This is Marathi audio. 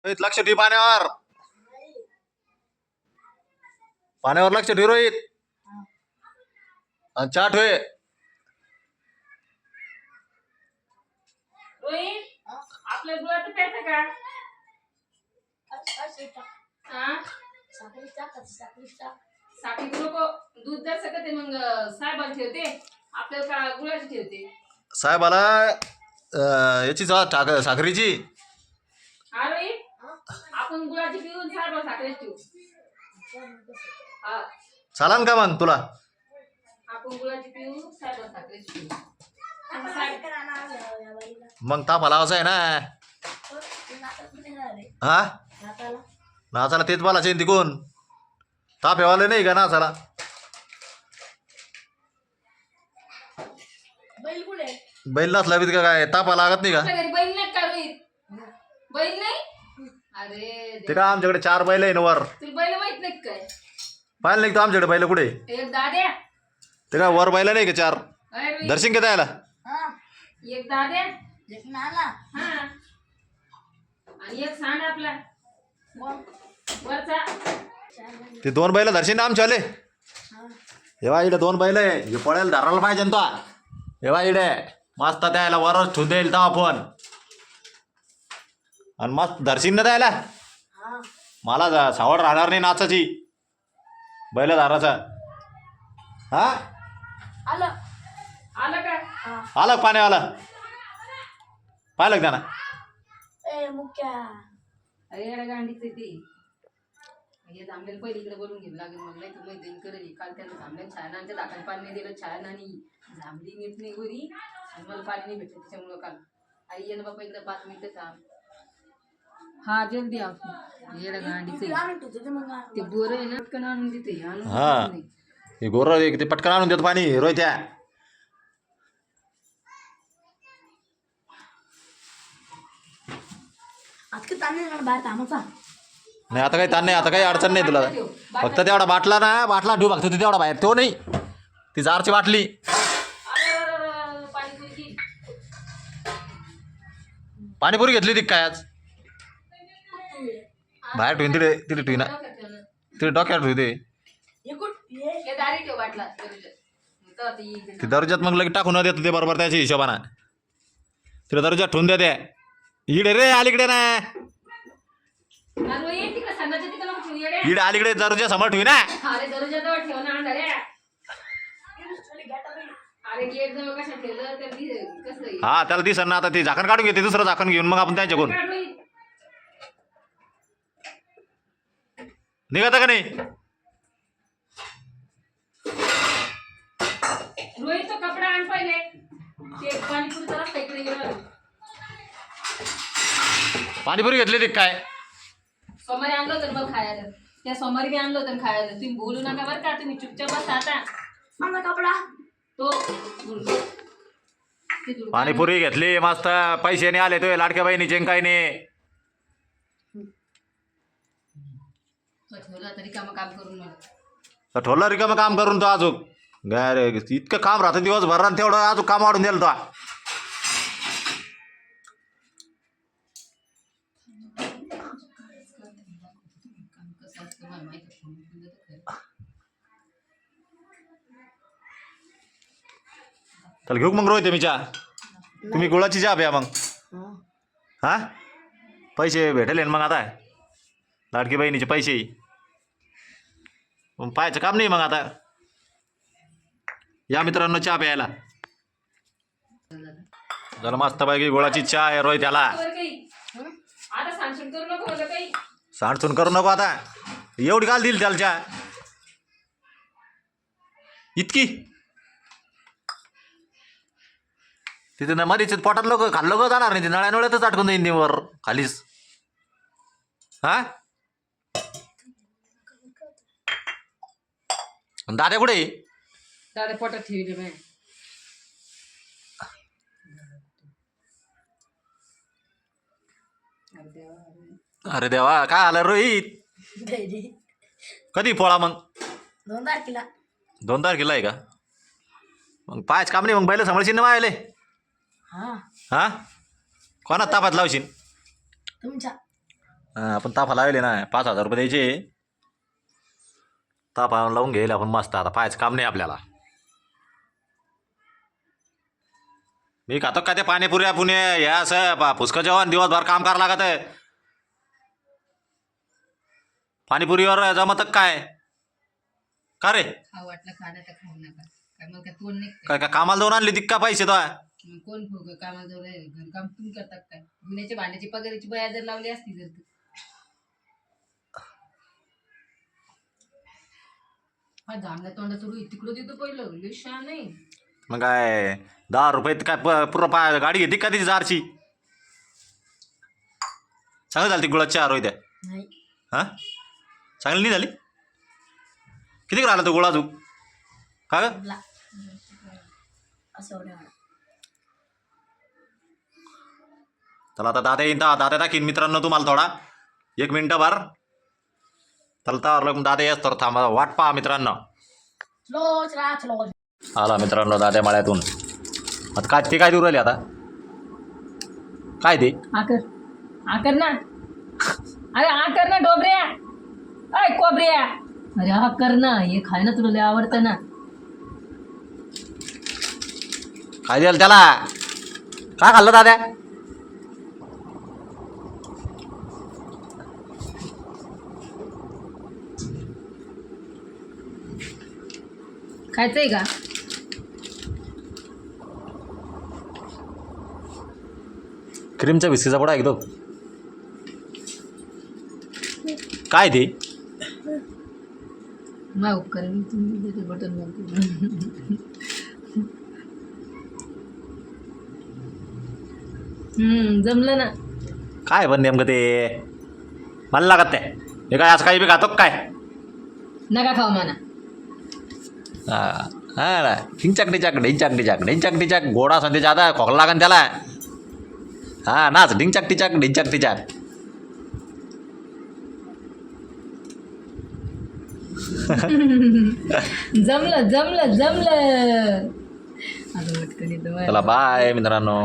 रोहित लक्ष ठेव पाण्यावर. पाण्यावर लक्ष ठेव रोहित. आणि चहा ठेव. रोहित आपल्या गुळाचं प्यायचं का? हा साखर नको. दूध जर सकत आहे मग साहेबाला ठेवते. आपल्याला का गुळाची ठेवते. साहेबाला याची साखरेची. हा रोहित आपण गुळाची पिऊन साहेबाला साखरेची ठेवू. हा चालन का मग तुला? आपण गुळाची पिऊन साहेबाला साखरेची ठेवू. मग तापा लावायचा आहे ना. हा नाचाला तेच बोलायचे तिकून. ताप येवाले नाही का नाचाला? बैल नसला बी का काय तापा लागत नाही का? आपल्या घरी बैल नाही का रोहित? बैल नाही? अरे ते का आमच्याकडे 4 बैल आहे ना वर. तुला बैल माहित नाही का काय? पाहिलं नाही का तू आमच्याकडे बैल कुठे? एक दाद्या. ते का वर बैल नाही का 4? अरे रोहित, दर्शन घेता यायला. एक दाद्या हा आणि एक सांड आपला वरचा. ते 2 बैल दर्शन आमचे आले. हेवा इकडे 2 बैल आहे. हे पळायला धरायला पाहिजे ना तो. हेवा इकडे मस्त द्यायला वरच ठेवून देईल तेव्हा फोन. आणि मस्त दर्शन न द्यायला मला सावड राहणार नाही नाचाची. बैल धाराचा. हा आलं का? आलं पाण्यावाला. पाहिलं का ना? अरे याला गांडीच ती हे जांभळेला पहिले इकडे बोलून घ्यावं लागेल. मग नाही तू मैत्रीण करेल. काल त्याला जांभळ्या छायनाच्या दाखल पाणी नाही दिलं. छायन आणि जांभळी नीट नाही घरी आणि मला पाणी नाही भेटलं त्याच्यामुळं. काल आई ये ना बाबा इकडे 5 मिनिटं थांब. हा जल्दी आपण येडा गांडीच ते बोर आहे ना पटकन आणून देते. हा हे गोर ते पटकन आणून देतो पाणी रोहित्या. नाही आता काही ताण नाही. आता काही अडचण नाही तुला. फक्त तेवढा बाटला ना बाटला ठेवू फक्त तू तेवढा बाहेर. तो नाही ती जारची बाटली. पाणीपुरी घेतली ती काय आज? बाहेर ठेवून तिथे तिथे ठेवी ना. तिथे डोक्यात ठेवू ते. ते दर्जात मग लगे टाकून देतो ते बरोबर त्याच्या हिशोबानं. तिला दर्जात ठेवून देते. इकडे रे अलीकडे ना. इकडे अलीकडे दर्जा समोर ठेवी ना. हा त्याला दिसन ना. आता ते झाकण काढून घेते. दुसरं झाकण घेऊन मग आपण त्यांच्याकडून निघत का नाही? रोहित तो कपडा आण पहिले. ते पाणीपुरीचा रस्ता इकडे गेला. पाणीपुरी घेतली ती काय? सोमवारी आणलं होतं मग खायला. त्या सोमवारी मी आणलं होतं खायला. तुम्ही बोलू नका बरं का. तुम्ही चुपचाप बसा आता. माझा कपडा तो पाणीपुरी घेतली मस्त. पैसे नाही आले तो लाडक्या बहिणीचे काही नाही. ठेवलं तरी काम करून मला ठोला रिकामं काम करून तो अजून रे इतकं काम राहतं दिवसभर. आणि तेवढं अजून काम वाढून दिलं तो. त्याला घेऊ मग रोहित मी चहा. तुम्ही गुळाची चहा प्या मग. हा पैसे भेटेल मग आता लाडकी बहिणीचे पैसे. मग पाहायचं काम नाही मग आता. या मित्रांनो चहा प्यायला. जरा मस्त पैकी गुळाची चहा आहे रोहित त्याला. आता सांगून करू नको मला काही. सांडसून करू नको आता. एवढी काल दिली त्याला चहा इतकी? तिथे ना मध्येच पोटात लोक खाल्लं ग जाणार नाही. ते नळ्या नळ्यातच अटकून जाईन वर खालीच. हा दाद्या कुठे? दादा पोटात ठेवले बाय. अरे देवा काय आलं रोहित? कधी पोळा मग? 2 तारखेला. 2 तारखेला आहे का? मग पायच काम नाही. मग बैल सांभाळशील ना मायले? हा हा कोणात तापात लावशील? तुमच्या आपण ताफा लावले ना 5,000 रुपये द्यायचे. ताफा लावून घेईल आपण मस्त. आता पाहायचं काम नाही आपल्याला. मी खातो का ते पाणीपुऱ्या पुणे हे असं फुसकं जेवण दिवसभर काम करावं लागत आहे. पाणीपुरीवर जमत काय का रे? खाऊ वाटलं खाणं तर खाऊ नका. काय मग काय तोंड नाही काय काय कामाला जाऊन आणली तिक्का पैसे तो? मग कोण भोग कामाला जाऊ राहिले? घरकाम तुम्ही करतात काय? धुण्याच्या भांड्याची पगाराची बया जर लावली असती जर तू हा जांभल्या तोंडा सुरू तिकडं तिथं पहिलं लय शहा नाही. मग काय 10 रुपये काय पुरं गाडी घेते का तिची जारची? चांगली झाली ती गुळाची आरोय त्या. नाही हां चांगली नाही झाली. किती राहिला तो गोळा तू का ग? असं चला आता दादा येईन. दादा दाखीन मित्रांनो तुम्हाला थोडा 1 मिनटं भर. चला तर दादा येस तर थांबा वाट पहा मित्रांनो. आला मित्रांनो दादा माळ्यातून. आता काय ते काय देऊ राहिले आता? काय ते आकर ना. अरे आकर ना डोबऱ्या. अय कोबऱ्या. अरे हा कर ना. हे खाय ना तुला लय आवडतं ना. काय द्याल त्याला? काय खाल्लं दादा? खायचंय का? क्रीमचा बिस्किटचा पुडा एकदम. काय ते? नाही उपकार तुम्ही बटन जमलं ना. काय पण नेमकं ते मला लागत ते हे काय असं काही बी खातो काय? नका खाऊ म्हणा. हां ना ढिंचाक ढिंचाक ढिंचाक ढिंचाक ढिंचाक ढिंचाक गोडा संधी आता खोकला लागन त्याला. हां नाच ढिंचाक टिचाक ढिंचाक टिचाक. जमलं जमलं जमलं. चला बाय मित्रांनो.